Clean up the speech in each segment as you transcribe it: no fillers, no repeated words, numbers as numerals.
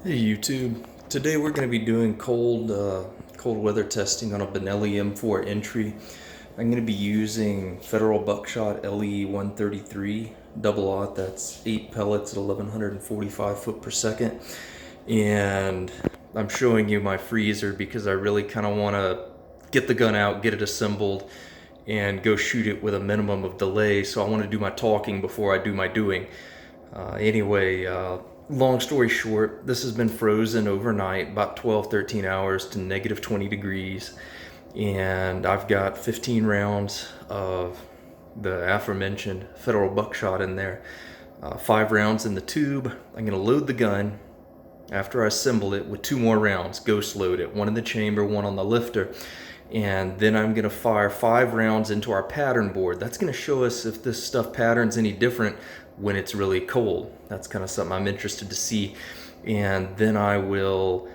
Hey YouTube, today we're going to be doing cold weather testing on a Benelli M4 entry. I'm going to be using Federal Buckshot LE 133 double aught, that's 8 pellets at 1145 foot per second. And I'm showing you my freezer because I really kind of want to get the gun out, get it assembled, and go shoot it with a minimum of delay. So I want to do my talking before I do my doing. Long story short, this has been frozen overnight, about 12-13 hours to negative 20 degrees. And I've got 15 rounds of the aforementioned Federal Buckshot in there. 5 rounds in the tube. I'm going to load the gun after I assemble it with 2 more rounds, ghost load it, 1 in the chamber, 1 on the lifter. And then I'm going to fire 5 rounds into our pattern board. That's going to show us if this stuff patterns any different when it's really cold. That's kind of something I'm interested to see. And then I will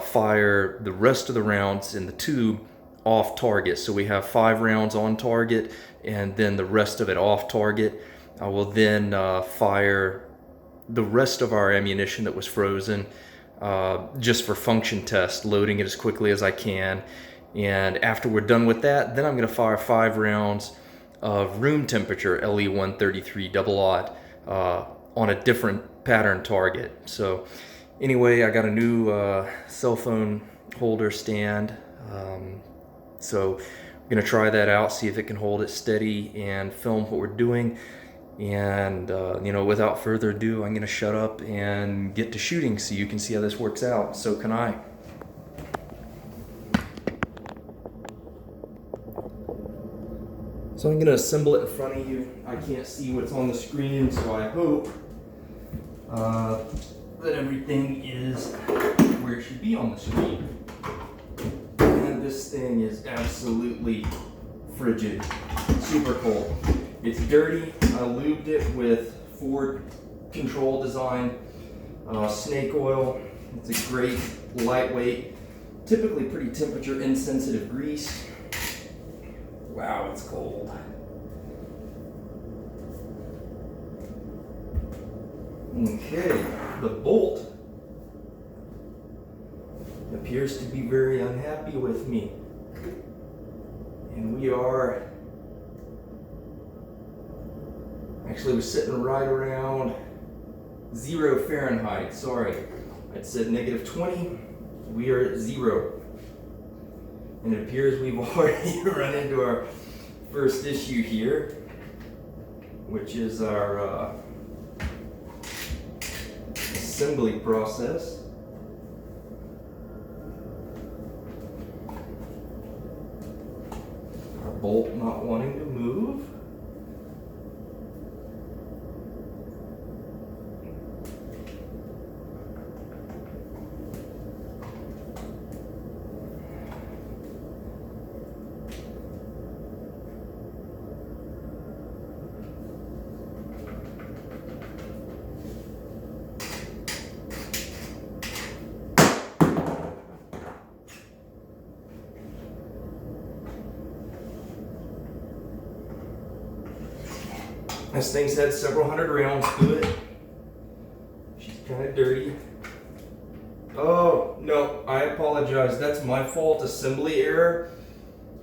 fire the rest of the rounds in the tube off target. So we have 5 rounds on target and then the rest of it off target. I will then fire the rest of our ammunition that was frozen just for function test, loading it as quickly as I can. And after we're done with that, then I'm going to fire 5 rounds of room temperature LE 133 double aught on a different pattern target. So anyway, I got a new cell phone holder stand. So I'm going to try that out, see if it can hold it steady and film what we're doing. And without further ado, I'm going to shut up and get to shooting so you can see how this works out. So can I. So I'm going to assemble it in front of you. I can't see what's on the screen, so I hope that everything is where it should be on the screen. And this thing is absolutely frigid, super cold. It's dirty. I lubed it with Ford Control Design snake oil. It's a great, lightweight, typically pretty temperature insensitive grease. Wow, it's cold. Okay, the bolt appears to be very unhappy with me. And we are, actually we're sitting right around 0 Fahrenheit, sorry. I said negative 20, we are at 0. And it appears we've already run into our first issue here, which is our assembly process. Our bolt not wanting to move. This thing's had several hundred rounds to it. She's kind of dirty. Oh, no, I apologize. That's my fault. Assembly error.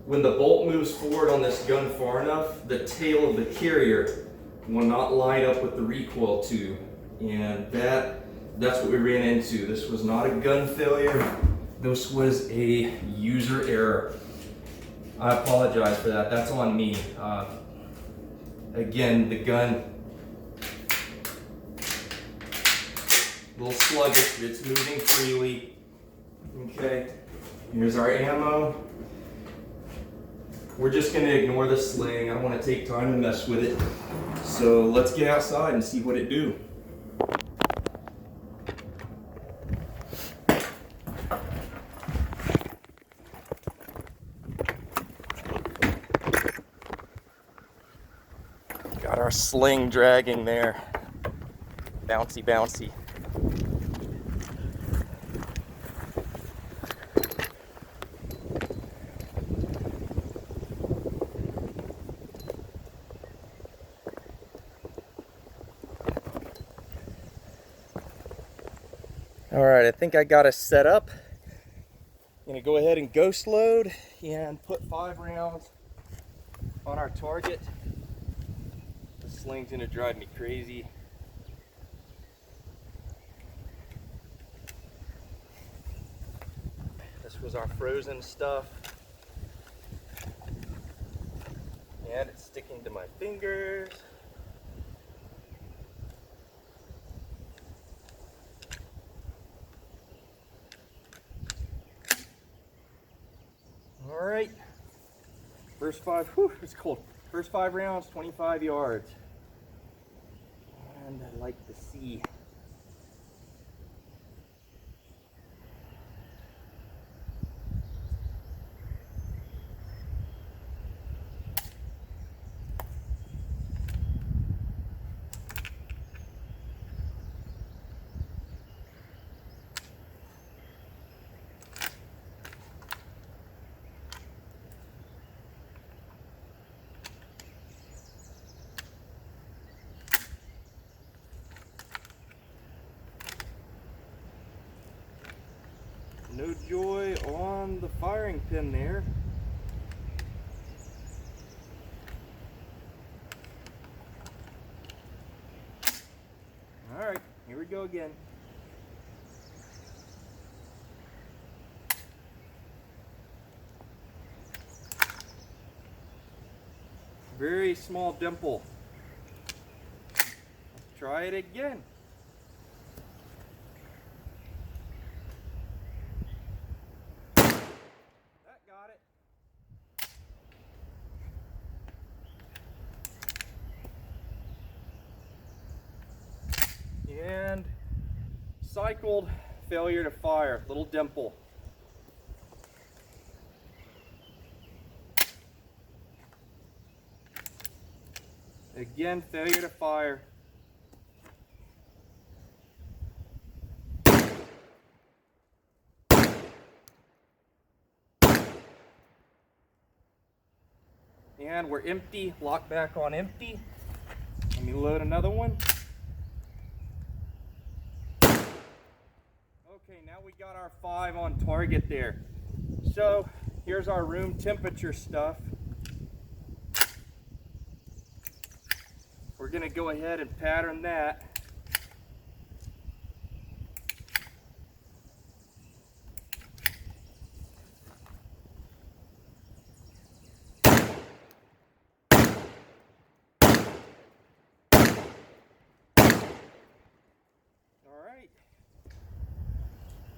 When the bolt moves forward on this gun far enough, the tail of the carrier will not line up with the recoil tube. And that's what we ran into. This was not a gun failure. This was a user error. I apologize for that. That's on me. Again, the gun, a little sluggish, but it's moving freely. Okay, here's our ammo. We're just going to ignore the sling. I don't want to take time to mess with it. So let's get outside and see what it do. Got our sling dragging there. Bouncy, bouncy. All right, I think I got us set up. I'm gonna go ahead and ghost load and put 5 rounds on our target. The sling's gonna drive me crazy. This was our frozen stuff. And it's sticking to my fingers. All right, first 5, whew, it's cold. First 5 rounds, 25 yards. And I like the sea. No joy on the firing pin there. All right, here we go again. Very small dimple. Let's try it again. And cycled, failure to fire, little dimple. Again, failure to fire. And we're empty, lock back on empty. Let me load another one. Okay, now we got our 5 on target there. So here's our room temperature stuff. We're gonna go ahead and pattern that.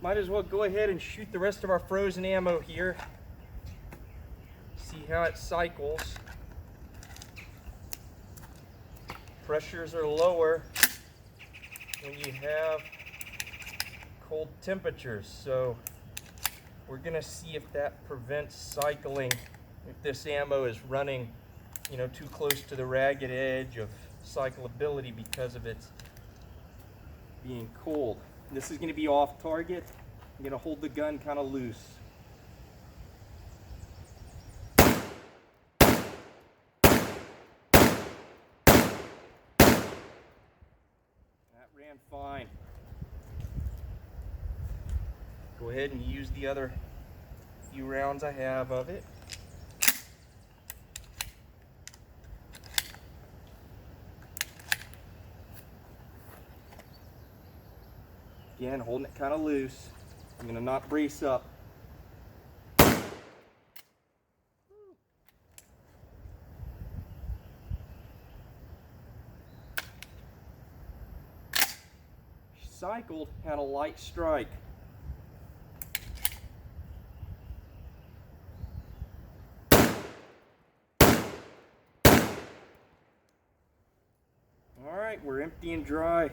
Might as well go ahead and shoot the rest of our frozen ammo here. See how it cycles. Pressures are lower when you have cold temperatures, so we're gonna see if that prevents cycling, if this ammo is running, you know, too close to the ragged edge of cyclability because of its being cold. This is going to be off target. I'm going to hold the gun kind of loose. That ran fine. Go ahead and use the other few rounds I have of it. Again, holding it kind of loose. I'm going to not brace up. Cycled, had a light strike. All right, we're empty and dry.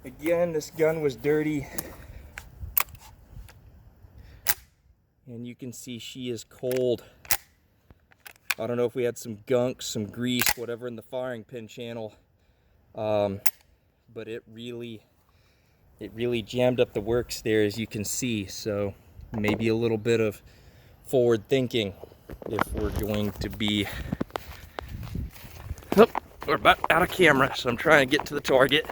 Again, this gun was dirty. And you can see she is cold. I don't know if we had some gunk, some grease, whatever in the firing pin channel. But it really jammed up the works there, as you can see. So maybe a little bit of forward thinking if we're going to be... Oh, we're about out of camera, so I'm trying to get to the target.